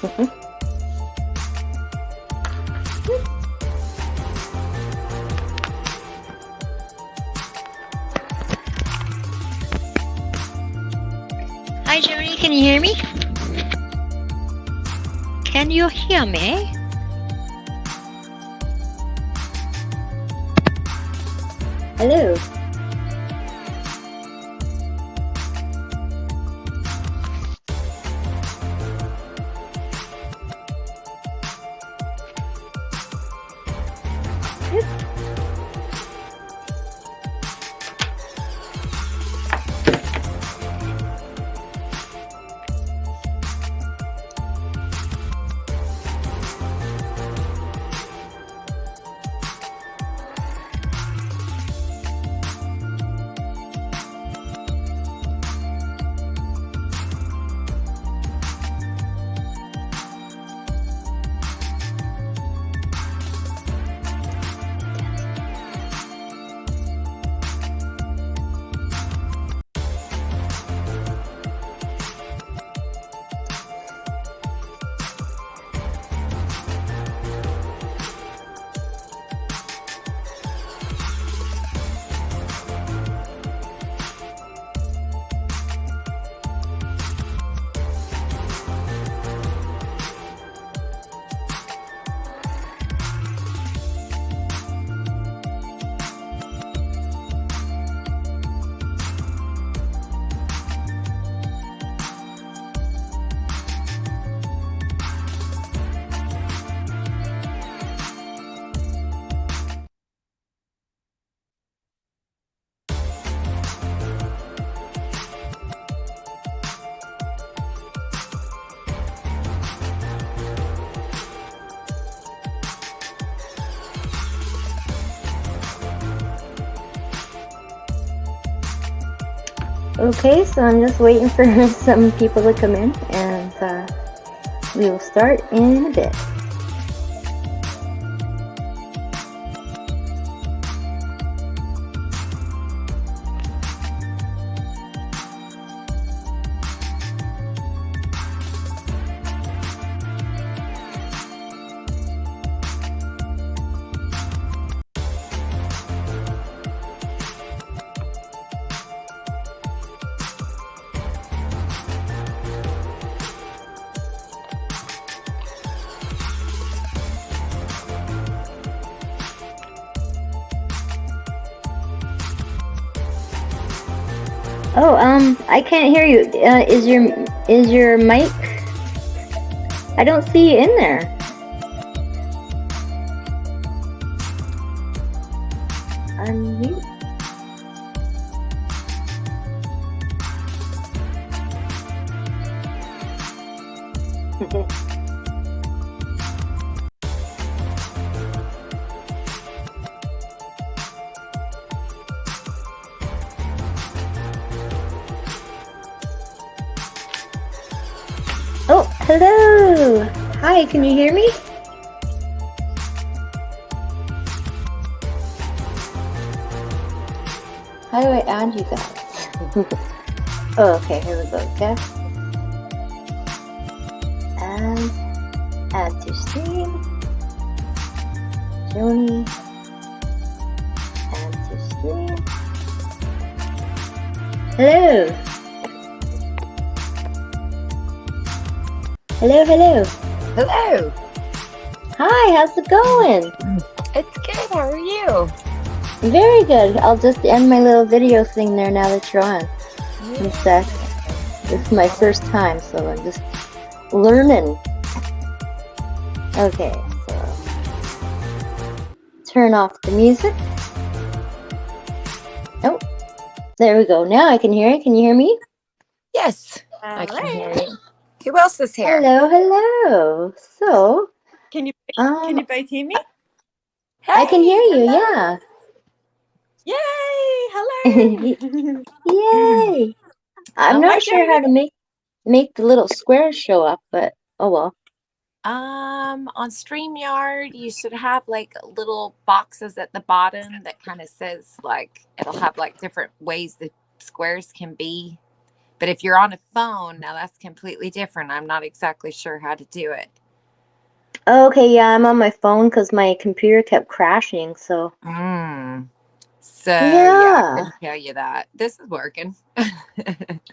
Hi, Joanie, can you hear me? Can you hear me? Hello. Okay, so I'm just waiting for some people to come in, and we will start in a bit. Oh, I can't hear you. Is your mic? I don't see you in there. Unmute. Oh, hello. Hi, can you hear me? How do I add you guys? Oh, okay, here we go. Guest. Add to stream. Joanie. Add to stream. Hello. Hello, hello. Hello. Hi, how's it going? It's good. How are you? Very good. I'll just end my little video thing there now that you're on. In a sec. This is my first time, so I'm just learning. Okay, so turn off the music. Oh, there we go. Now I can hear it. Can you hear me? Yes, I can hear you. Who else is here? Hello, hello. So, Can you both hear me? Hey, I can hear you. hello. Yay! Hello. Yay! I'm not sure how to make the little squares show up, but oh well. On StreamYard, you should have like little boxes at the bottom that kind of says like it'll have like different ways the squares can be But if you're on a phone, now that's completely different. I'm not exactly sure how to do it. Okay, yeah, I'm on my phone because my computer kept crashing, so. So, yeah, I Yeah. couldn't tell you that. This is working.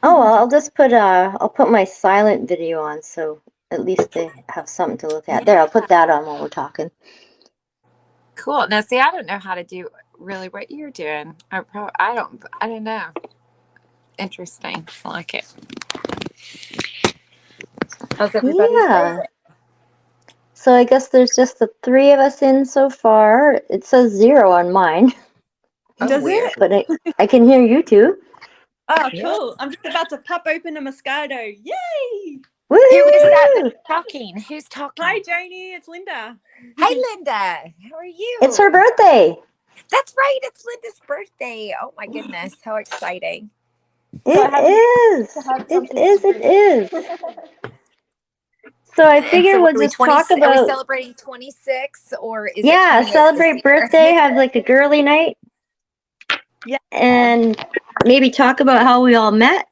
Oh, well, I'll put my silent video on so at least they have something to look at. There, I'll put that on while we're talking. Cool. Now, see, I don't know how to do really what you're doing. I don't know. Interesting. I like it. How's everybody's Yeah. day? So I guess there's just the three of us in so far. It says 0 on mine, Oh, Does weird. it? but I can hear you two. Oh, Yeah. cool. I'm just about to pop open a Moscato. Yay! Who is that Woohoo! that's talking? Who's talking? Hi, Joanie. It's Lynda. Hey, Lynda. How are you? It's her birthday. That's right. It's Linda's birthday. Oh, my goodness. How exciting. So I have It something is. to It is. So I And figured so, we'll what just talk are we about, celebrating 26 or is it yeah, 28 this celebrate year? birthday, have like a girly night, Yeah. and maybe talk about how we all met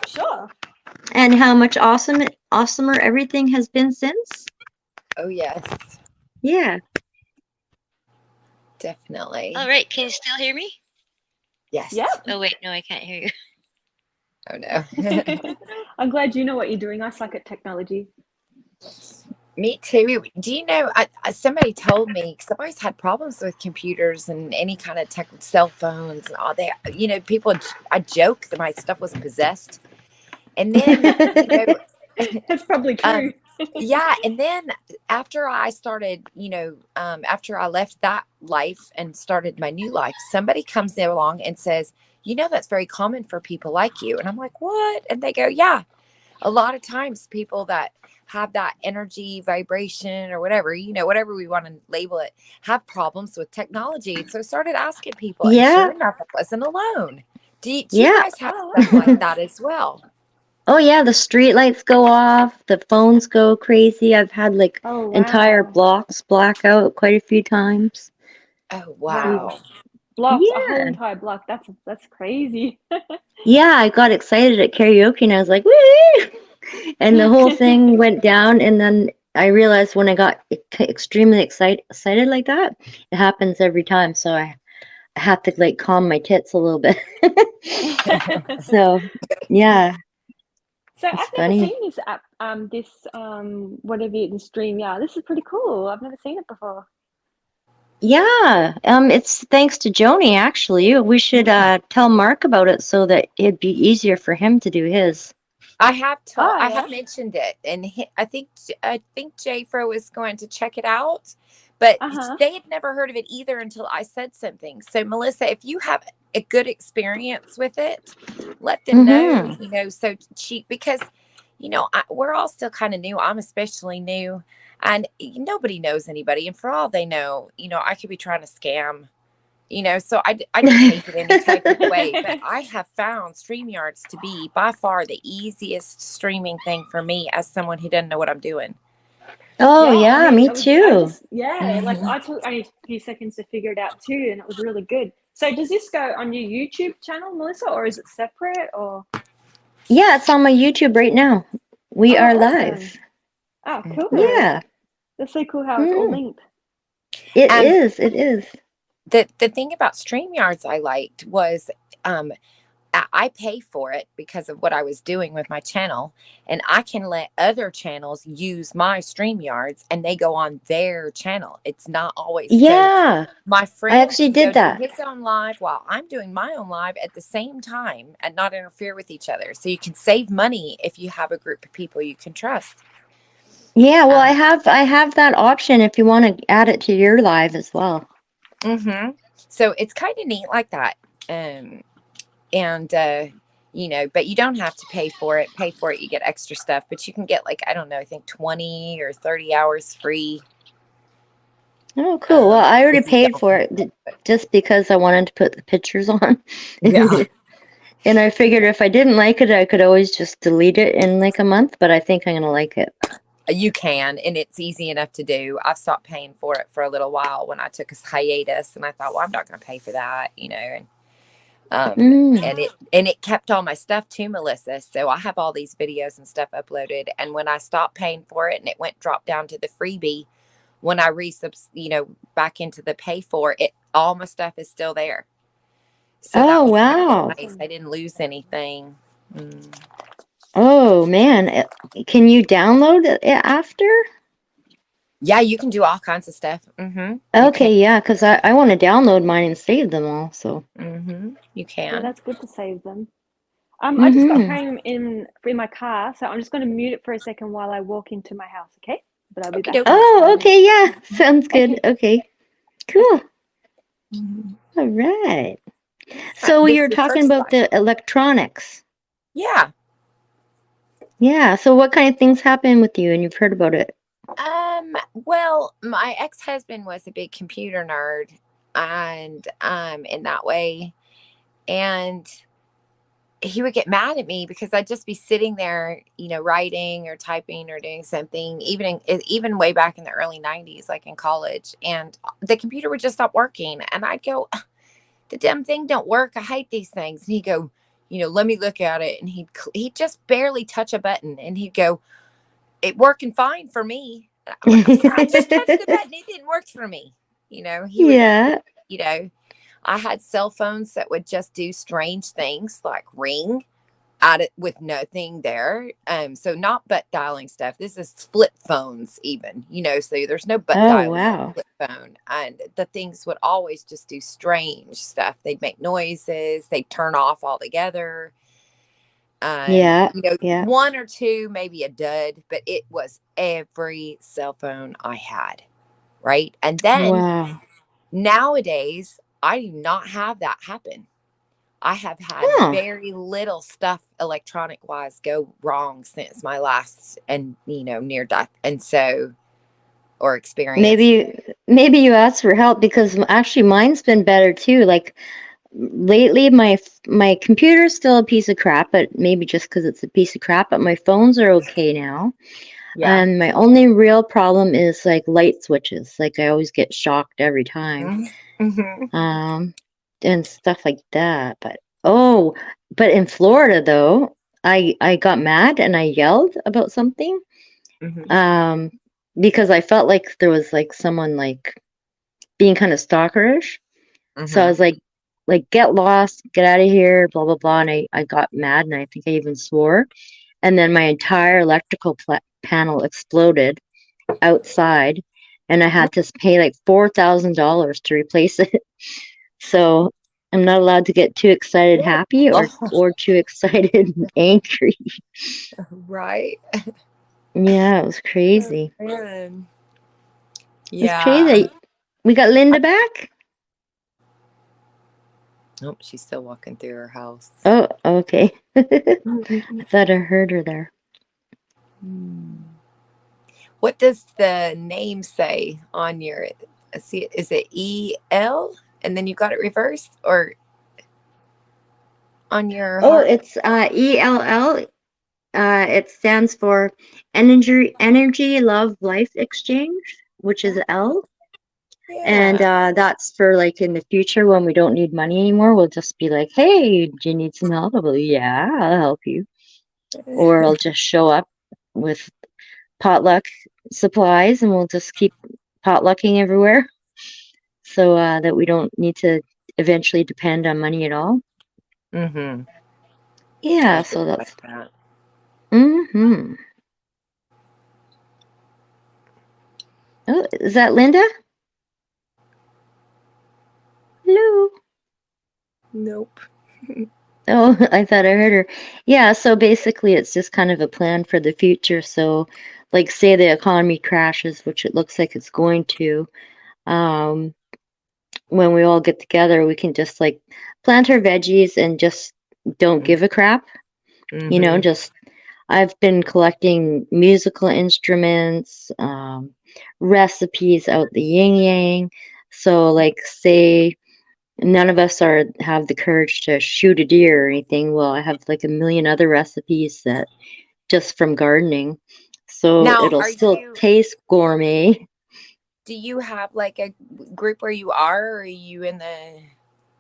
Sure. and how much awesomer everything has been since. Oh, yes. Yeah. Definitely. All right, can you still hear me? Yes. Yep. Oh wait, no, I can't hear you. Oh, no. I'm glad you know what you're doing. I suck at technology. Me too. Do you know, somebody told me, because I've always had problems with computers and any kind of cell phones and all that. People, I joke that my stuff was possessed. And then, That's probably true. yeah. And then after I started, after I left that life and started my new life, somebody comes along and says, that's very common for people like you. And I'm like, what? And they go, yeah. A lot of times people that have that energy, vibration, or whatever, whatever we want to label it, have problems with technology. So I started asking people, and sure Yeah. enough, I wasn't alone. Do you Yeah. guys have stuff like that as well? Oh yeah, the street lights go off, the phones go crazy. I've had like Oh, entire wow. blocks black out quite a few times. Oh, wow. Blocks, a whole Yeah. entire block. That's crazy. Yeah, I got excited at karaoke and I was like, woo! And the whole thing went down. And then I realized when I got extremely excited like that, it happens every time. So I have to like calm my tits a little bit. So, yeah, So it's I've never funny. seen this app, whatever the stream. Yeah, this is pretty cool. I've never seen it before. Yeah, it's thanks to Joanie, actually. We should tell Mark about it so that it'd be easier for him to do his. I have Oh, I yeah. have mentioned it, and I think Jafro was going to check it out, but they had never heard of it either until I said something. So Melissa, if you have a good experience with it, let them know. So because we're all still kind of new. I'm especially new, and nobody knows anybody, and for all they know, I could be trying to scam. So I don't take it any type of way, but I have found StreamYards to be by far the easiest streaming thing for me as someone who doesn't know what I'm doing. Oh, Yeah, yeah, me too. like I took only a few seconds to figure it out too, and it was really good. So does this go on your YouTube channel, Melissa, or is it separate, or? Yeah, it's on my YouTube right now. We are awesome. live. Oh, cool. Yeah. That's so cool how it's all linked. It is. It is. The thing about StreamYards I liked was I pay for it because of what I was doing with my channel, and I can let other channels use my StreamYards and they go on their channel. It's not always Yeah. so my friend I actually can did go that. do his own live while I'm doing my own live at the same time and not interfere with each other. So you can save money if you have a group of people you can trust. Yeah, well, I have that option if you want to add it to your live as well. So it's kind of neat like that. But you don't have to pay for it. You get extra stuff, but you can get I don't know, I think 20 or 30 hours free. Oh, cool. Well, I already paid for it just because I wanted to put the pictures on. Yeah. And I figured if I didn't like it, I could always just delete it in like a month, but I think I'm going to like it. You can, and it's easy enough to do. I've stopped paying for it for a little while when I took a hiatus, and I thought, well, I'm not going to pay for that, and Mm. And it kept all my stuff too, Melissa. So I have all these videos and stuff uploaded. And when I stopped paying for it and it went dropped down to the freebie, when I back into the pay for it, all my stuff is still there. So that Oh, was wow. nice. I didn't lose anything. Mm. Oh, man. Can you download it after? Yeah, you can do all kinds of stuff. You Okay, yeah, because I want to download mine and save them all. So. You Yeah, can. that's good to save them. I just got home in my car, so I'm just going to mute it for a second while I walk into my house, okay? But I'll be back in Okey-dokey. just Oh, 5 okay, minutes. yeah. Sounds good. Okay. Cool. Mhm. All right. So This is you're the talking first about time. the electronics. Yeah. Yeah. So what kind of things happen with you and you've heard about it? Well, my ex-husband was a big computer nerd and in that way. And he would get mad at me because I'd just be sitting there, writing or typing or doing something, even way back in the early 90s, like in college, and the computer would just stop working. And I'd go, the damn thing don't work. I hate these things. And he'd go, let me look at it. And he'd just barely touch a button and he'd go, it working fine for me. I'm like, sir, I just touched the button. It didn't work for me. He would, Yeah. I had cell phones that would just do strange things like ring at it with nothing there. So not butt dialing stuff. This is flip phones even, so there's no butt Oh, dialing on a wow. flip phone. And the things would always just do strange stuff. They'd make noises. They'd turn off altogether. Yeah. Yeah. One or two, maybe a dud, but it was every cell phone I had. Right. And then Wow. nowadays, I do not have that happen. I have had Huh. very little stuff electronic wise go wrong since my last and near death or experience. Maybe you asked for help because actually mine's been better too. Like lately my computer's still a piece of crap, but maybe just because it's a piece of crap, but my phones are okay now. Yeah. And my only real problem is like light switches. Like I always get shocked every time. Mm-hmm. And stuff like that. But in Florida though, I got mad and I yelled about something. Mm-hmm. Because I felt like there was like someone like being kind of stalkerish. So I was like, get lost, get out of here, blah blah blah. And I got mad and I think I even swore. And then my entire electrical panel exploded outside, and I had to pay like $4,000 to replace it. So I'm not allowed to get too excited happy or too excited angry. Right. Yeah, it was crazy. Man. It's Yeah. crazy. We got Lynda back? Oh, she's still walking through her house. Oh, okay. I thought I heard her there. What does the name say on your, see, is it EL and then you got it reversed or on your heart? It's ELL. It stands for Energy Love Life Exchange, which is L. And that's for like in the future when we don't need money anymore, we'll just be like, hey, do you need some help? I'll be, yeah, I'll help you. Or I'll just show up with potluck supplies and we'll just keep potlucking everywhere so that we don't need to eventually depend on money at all. Mm-hmm. Yeah, I so do that's like that. mm-hmm. Oh, is that Lynda? Hello. Nope. Oh, I thought I heard her. Yeah, so basically it's just kind of a plan for the future. So like say the economy crashes, which it looks like it's going to, um, when we all get together, we can just like plant our veggies and just don't give a crap. Mm-hmm. Just I've been collecting musical instruments, recipes out the yin yang. So like say none of us have the courage to shoot a deer or anything. Well, I have like a million other recipes that just from gardening. So Now, it'll still taste gourmet. do you have like a group where you are, or are you in the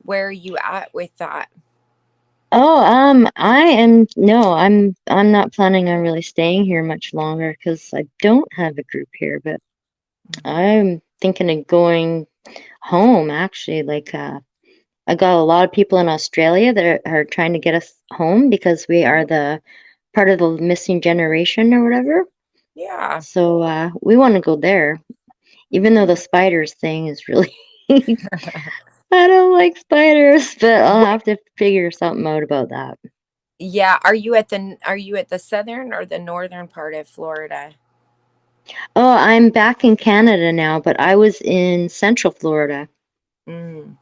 where are you at with that? Oh, I'm not planning on really staying here much longer because I don't have a group here, but I'm thinking of going home actually. I got a lot of people in Australia that are trying to get us home because we are the part of the missing generation or whatever. Yeah. So we want to go there, even though the spiders thing is really I don't like spiders, but I'll have to figure something out about that. Yeah. Are you at the southern or the northern part of Florida? Oh, I'm back in Canada now, but I was in Central Florida. Mm.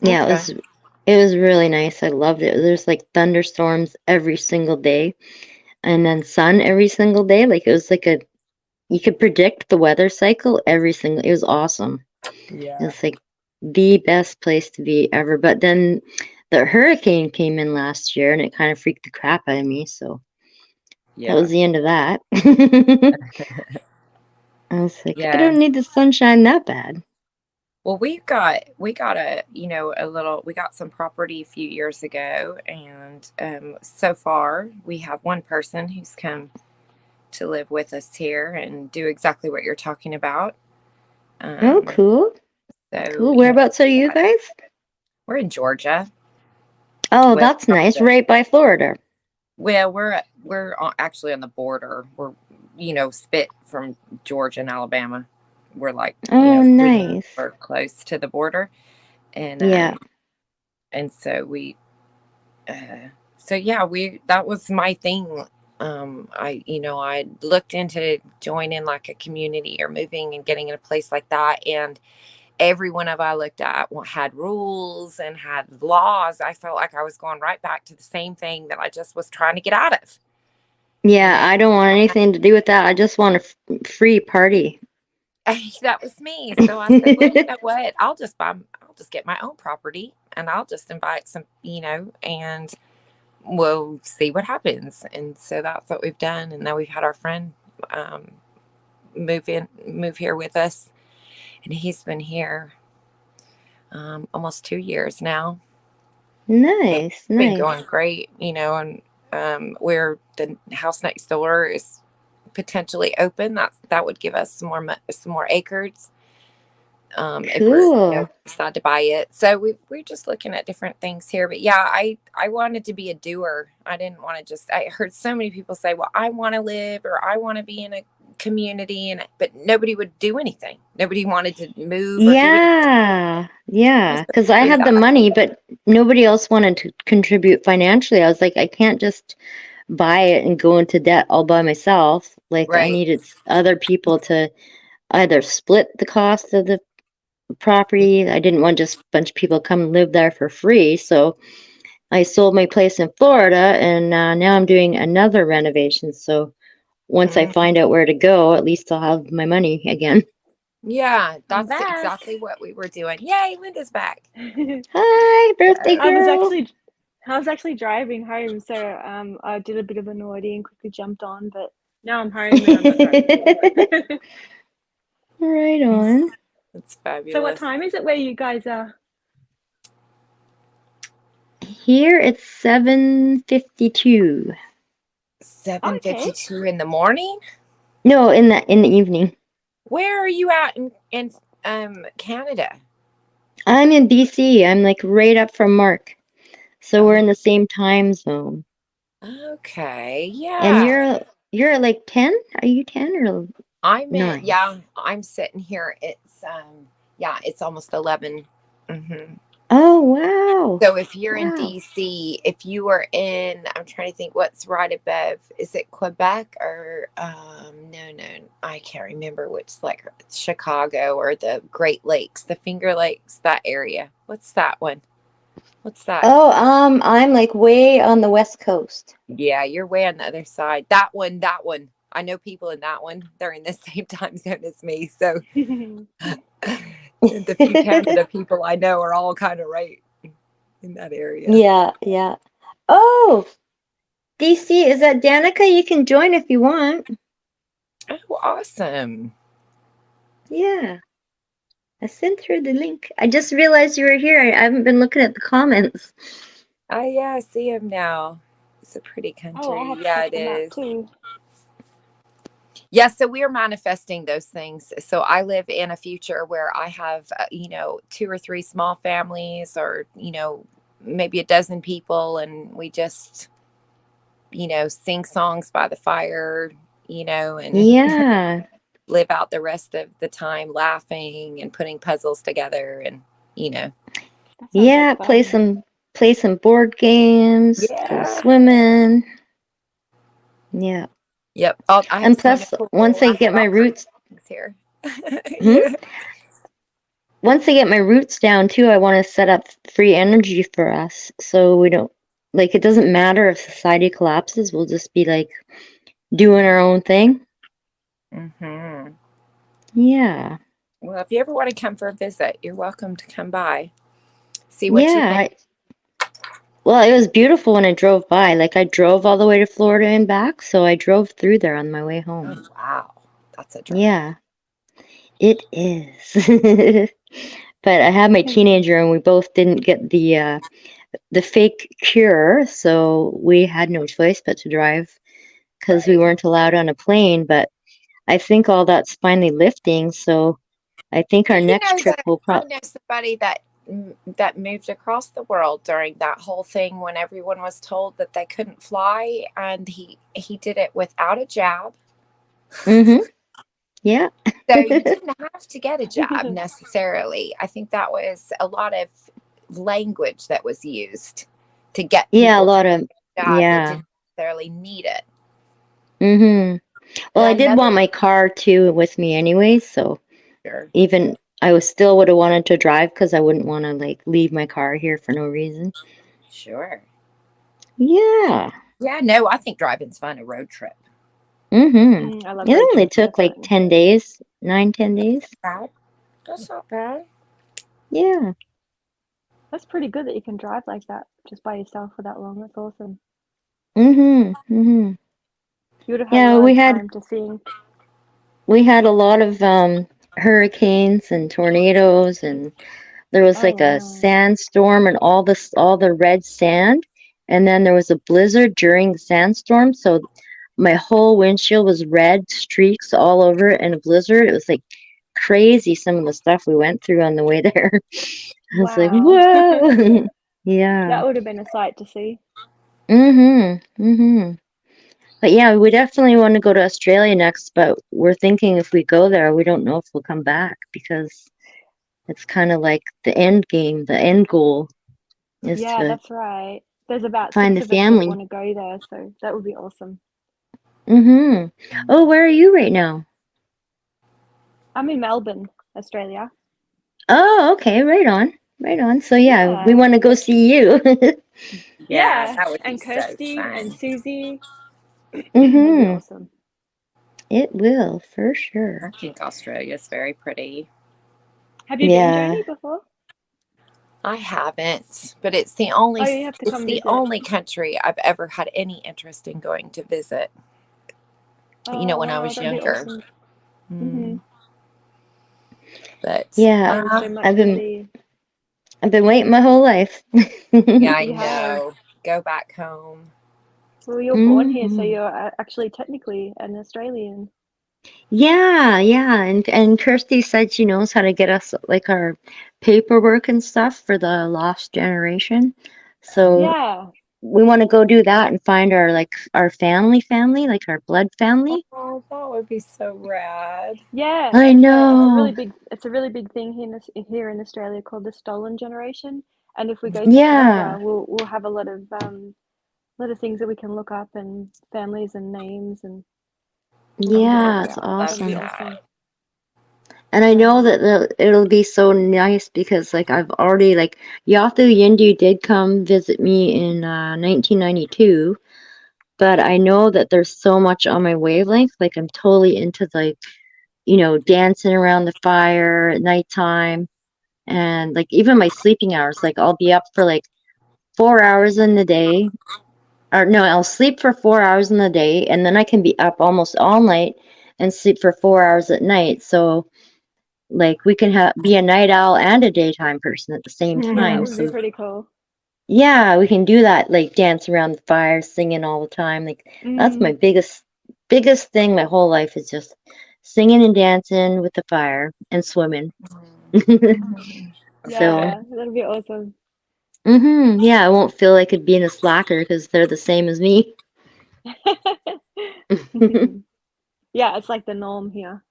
Yeah, Okay. it was really nice. I loved it. There's like thunderstorms every single day and then sun every single day. Like it was like you could predict the weather cycle it was awesome. It Yeah. was like the best place to be ever. But then the hurricane came in last year and it kind of freaked the crap out of me. So that Yeah. was the end of that. I was like, I Yeah. don't need the sunshine that bad. Well, we got we got some property a few years ago, and so far we have one person who's come to live with us here and do exactly what you're talking about. Oh, Um, cool. so Cool. yeah, Whereabouts are you guys? we're in Georgia. Oh, Well, that's nice. Right by Florida. we're actually on the border. We're spit from Georgia and Alabama. We're like Oh, nice. we're close to the border, and Yeah. so we that was my thing. I looked into joining like a community or moving and getting in a place like that, and every one of I looked at had rules and had laws. I felt like I was going right back to the same thing that I just was trying to get out of. Yeah, I don't want anything to do with that. I just want a free party. That was me. So I said, well, you know what? I'll just get my own property and I'll just invite some, and we'll see what happens. And so that's what we've done. And now we've had our friend um, move here with us, and he's been here almost 2 years now. And Nice, it's been nice. going great, and where the house next door is potentially open, that would give us some more acres if we're Cool. decide to buy it. So we're just looking at different things here. But yeah, I wanted to be a doer. I didn't want to just. I heard so many people say, "Well, I want to live or I want to be in a community," but nobody would do anything. Nobody wanted to move or do anything. Yeah, because I had the Exactly. money, but nobody else wanted to contribute financially. I was like, I can't just buy it and go into debt all by myself. Like, I Right. needed other people to either split the cost of the property. I didn't want just a bunch of people come and live there for free. So I sold my place in Florida, and now I'm doing another renovation. So once I Mm. find out where to go, at least I'll have my money again. Yeah, I'm that's back. exactly what we were doing. Yay, Linda's back. Hi, birthday I was girl. actually I was actually driving home, so I did a bit of a naughty and quickly jumped on, but now I'm home and I'm not driving anymore. Right on. It's So what fabulous. time is it where you guys are? Here it's 7:52. Seven Okay. 52 in the morning. No, in the evening. Where are you at in Canada? I'm in BC. I'm like right up from Mark. So we're in the same time zone. Okay, And yeah. you're at like 10? Are you 10 or 9? I'm sitting here. It's almost 11. Hmm. Oh, wow. So if you're in Wow. DC, if you are in, I'm trying to think what's right above, is it Quebec or, no, I can't remember which, like Chicago or the Great Lakes, the Finger Lakes, that area. What's that one? What's that? Oh, I'm like way on the West Coast. Yeah, you're way on the other side. That one, that one. I know people in that one. They're in the same time zone as me. So the few Canada people I know are all kind of right in that area. Yeah, yeah. Oh, DC, is that Danica? You can join if you want. Oh, awesome. Yeah. I sent her the link. I just realized you were here. I haven't been looking at the comments. Yeah, I see him now. It's a pretty country. Oh, I have to Yeah, check it the map is. too. Yeah, so we are manifesting those things. So I live in a future where I have, 2 or 3 small families, or, maybe a dozen people, and we just, sing songs by the fire, and Yeah. live out the rest of the time laughing and putting puzzles together, and, That sounds Yeah, like fun. play some board games, go yeah. swimming. Yeah. Yep. I have And swimming plus, pool. I have all kinds of things here. hmm? Yeah. Once I get my roots down too, I want to set up free energy for us so we don't, like, it doesn't matter if society collapses, we'll just be like doing our own thing. Mm-hmm. Yeah. Well, if you ever want to come for a visit, you're welcome to come by. See what you Yeah. think. Well, it was beautiful when I drove by. Like, I drove all the way to Florida and back, so I drove through there on my way home. Oh, wow. That's a drive. Yeah, it is. But I had my teenager, and we both didn't get the fake cure, so we had no choice but to drive because we Right. weren't allowed on a plane. But I think all that's finally lifting, so I think our You next know trip that will I probably. know somebody that moved across the world during that whole thing when everyone was told that they couldn't fly, and he did it without a jab. Mm-hmm. Yeah. So you didn't have to get a jab necessarily. I think that was a lot of language that was used to get Yeah, a people to lot of. jab that Yeah. didn't necessarily need it. Mm-hmm. Well, I And did want another my car too with me anyway, so sure, even I still would have wanted to drive because I wouldn't want to like leave my car here for no reason. sure. Yeah. Yeah, no, I think driving's fun, a road trip. Mm-hmm. I love It road only trips, took like definitely. 10 days, 9, 10 days. Bad. That's not bad. Yeah. That's pretty good that you can drive like that just by yourself for that long. That's awesome. Mm-hmm. Mm-hmm. You would have had a Yeah, lot of time to think. we had a lot of hurricanes and tornadoes, and there was Oh, like a wow. sandstorm and all the red sand, and then there was a blizzard during the sandstorm, so my whole windshield was red streaks all over it and a blizzard. It was like crazy some of the stuff we went through on the way there. I was like, Wow. whoa. Yeah. That would have been a sight to see. Mm-hmm. Mm-hmm. But yeah, we definitely want to go to Australia next, but we're thinking if we go there, we don't know if we'll come back because it's kind of like the end game, the end goal is Yeah, to that's right. There's about find 6 the of us that family. want to go there, so that would be awesome. Mm-hmm. Oh, where are you right now? I'm in Melbourne, Australia. Oh, okay, right on. Right on. So yeah, we Yeah. want to go see you. Yeah, Yeah. that would be And so Kirsty and fun. Susie. That'd be Mm-hmm. awesome. It will, for I sure. think Australia is very pretty. Have you been, Yeah. Joanie, before? I haven't, but it's Oh, you have to it's come the visit. only country I've ever had any interest in going to visit. Oh, When I wow, was that'd be younger. awesome. Mm, but Yeah, There's so much I've to been see. waiting my whole life. yeah, I You have. know. Go back home. Well, you're born here, so Hmm. you're actually technically an Australian. Yeah, yeah, and Kirsty said she knows how to get us like our paperwork and stuff for the lost generation. So Yeah. we want to go do that and find our like our family, like our blood family. Oh, that would be so rad. Yeah, I it's a really know. big thing here in Australia called the stolen generation. And if we go to Yeah. Canada, we'll have a lot of things that we can look up and families and names and Yeah, it's yeah, that'll Love be awesome. awesome. that. And I Yeah. know that it'll be so nice because like I've already like Yathu Yindu did come visit me in 1992, but I know that there's so much on my wavelength. Like I'm totally into like, dancing around the fire at nighttime and like even my sleeping hours. Like I'll be up for like 4 hours in the day. Or no, I'll sleep for 4 hours in the day and then I can be up almost all night and sleep for 4 hours at night. So like we can be a night owl and a daytime person at the same That time. would be So pretty cool. yeah, we can do that, like dance around the fire, singing all the time. Like that's my biggest thing my whole life is just singing and dancing with the fire and swimming. So, Yeah, that'd be awesome. yeah, I won't feel like being a slacker because they're the same as me. Yeah, it's like the norm here.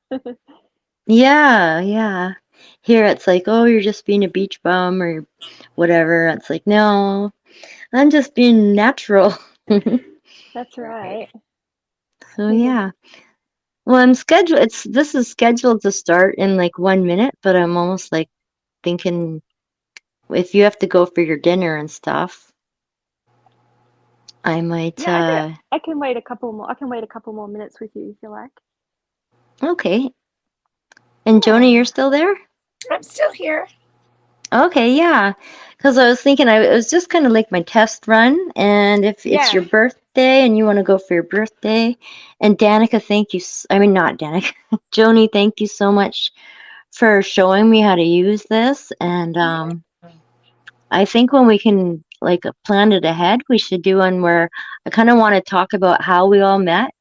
Yeah, yeah. Here it's like, oh, you're just being a beach bum or whatever. It's like, no, I'm just being natural. That's right. So yeah. Well, this is scheduled to start in like 1 minute, but I'm almost like thinking if you have to go for your dinner and stuff, I might Yeah, I can wait a couple more. I can wait a couple more minutes with you if you like. okay. And Joanie, you're still there? I'm still here. Okay, yeah. Because I was thinking it was just kind of like my test run, and if it's your Yeah. birthday and you want to go for your birthday, and Danica, thank you. I mean, not Danica, Joanie, thank you so much for showing me how to use this. And I think when we can like plan it ahead, we should do one where I kind of want to talk about how we all met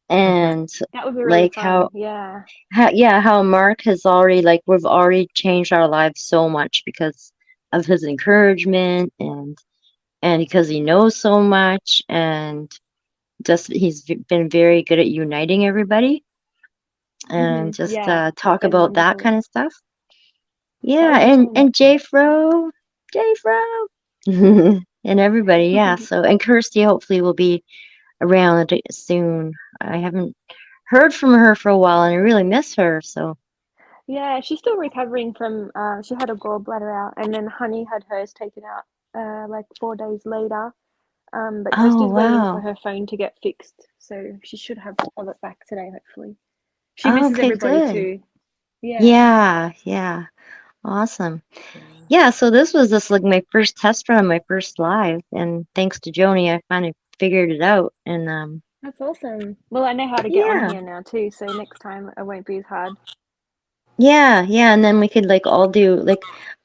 and That would be really like fun. Yeah. how Mark has already like we've already changed our lives so much because of his encouragement and because he knows so much and just he's been very good at uniting everybody and just Yeah, that's talk been about that wonderful. kind of stuff. That Yeah, would be fun. and J Fro, and everybody. Yeah. So and Kirsty hopefully will be around soon. I haven't heard from her for a while and I really miss her. So Yeah, she's still recovering from she had a gallbladder out and then Honey had hers taken out like 4 days later. But oh Kirsty's waiting for wow. her phone to get fixed, so she should have it back today, hopefully. She Oh, misses okay, everybody good. too. Yeah. Yeah, yeah. Awesome. Yeah, so this was just like my first test run, my first live, and thanks to Joni, I finally figured it out. And That's awesome. Well, I know how to get on yeah, here now too, so next time it won't be as hard. yeah, and then we could like all do like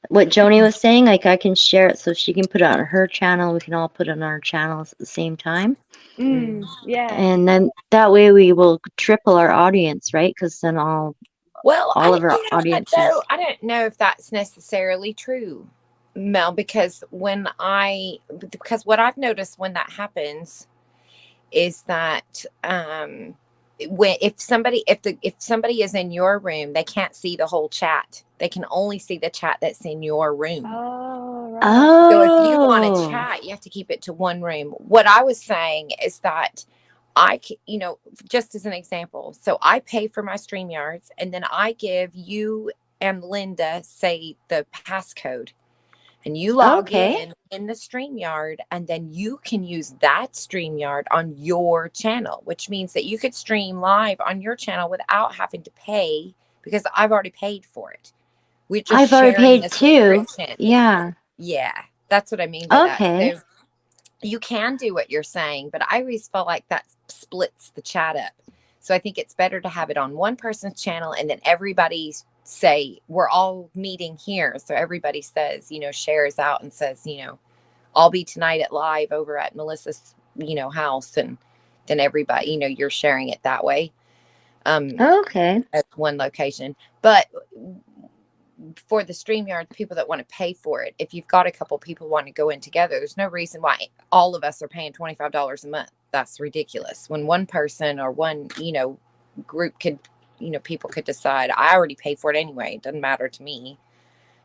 what Joni was saying, like I can share it so she can put it on her channel, we can all put it on our channels at the same time. Yeah. And then that way we will triple our audience, right? Because then Well, all of our you know what audiences. though? I don't know if that's necessarily true, Mel, because because what I've noticed when that happens is that when if somebody is in your room, they can't see the whole chat. They can only see the chat that's in your room. Oh, right. So if you want to Oh, chat, you have to keep it to one room. What I was saying is that just as an example, so I pay for my StreamYards and then I give you and Lynda, say, the passcode, and you log okay. in the StreamYard, and then you can use that StreamYard on your channel, which means that you could stream live on your channel without having to pay because I've already paid for it. We're just I've already sharing paid the too. subscription. Yeah. Yeah, that's what I mean by that. Okay. So you can do what you're saying, but I always felt like that splits the chat up. So I think it's better to have it on one person's channel and then everybody say, we're all meeting here. So everybody says, shares out and says, I'll be tonight at live over at Melissa's, house. And then everybody, you're sharing it that way. Okay. At one location. But for the StreamYard, people that want to pay for it, if you've got a couple people want to go in together, there's no reason why all of us are paying $25 a month. That's ridiculous. When one person or one, group could, people could decide, I already pay for it anyway. It doesn't matter to me.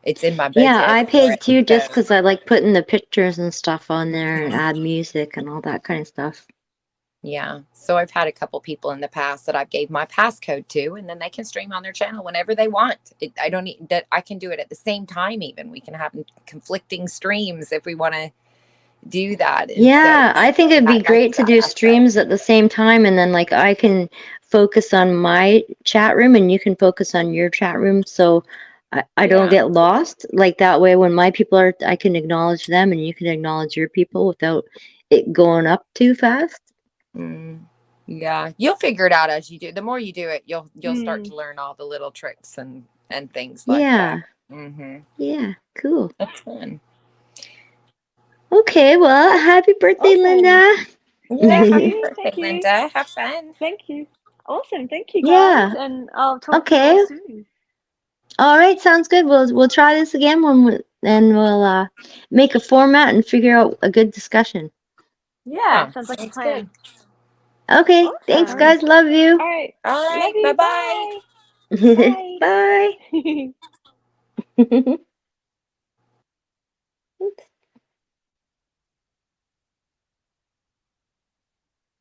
It's in my budget. Yeah, I paid too just So, because I like putting the pictures and stuff on there and add music and all that kind of stuff. yeah. So I've had a couple people in the past that I've gave my passcode to, and then they can stream on their channel whenever they want. I don't need that. I can do it at the same time. Even we can have conflicting streams if we want to do that. And Yeah, so I think it'd be I great to that do aspect. streams at the same time and then like I can focus on my chat room and you can focus on your chat room so I don't Yeah. get lost. Like that way when my people are I can acknowledge them and you can acknowledge your people without it going up too fast. Yeah, you'll figure it out as you do. The more you do it, you'll start to learn all the little tricks and and things like Yeah. that. Mm-hmm. Yeah. Cool. That's fun. Okay. Well, happy birthday, Awesome. Lynda. Yeah, Thank happy you. birthday, Thank you. Linda. Have fun. Thank you. Awesome. Thank you, Yeah. guys. And I'll talk to you Okay. all soon. All right. Sounds good. We'll try this again and we'll make a format and figure out a good discussion. Yeah, sounds like a Sounds plan. good. Okay. Thanks, Awesome. guys. Love you. All right. All Love right. you. Bye-bye. Bye. Bye. Bye.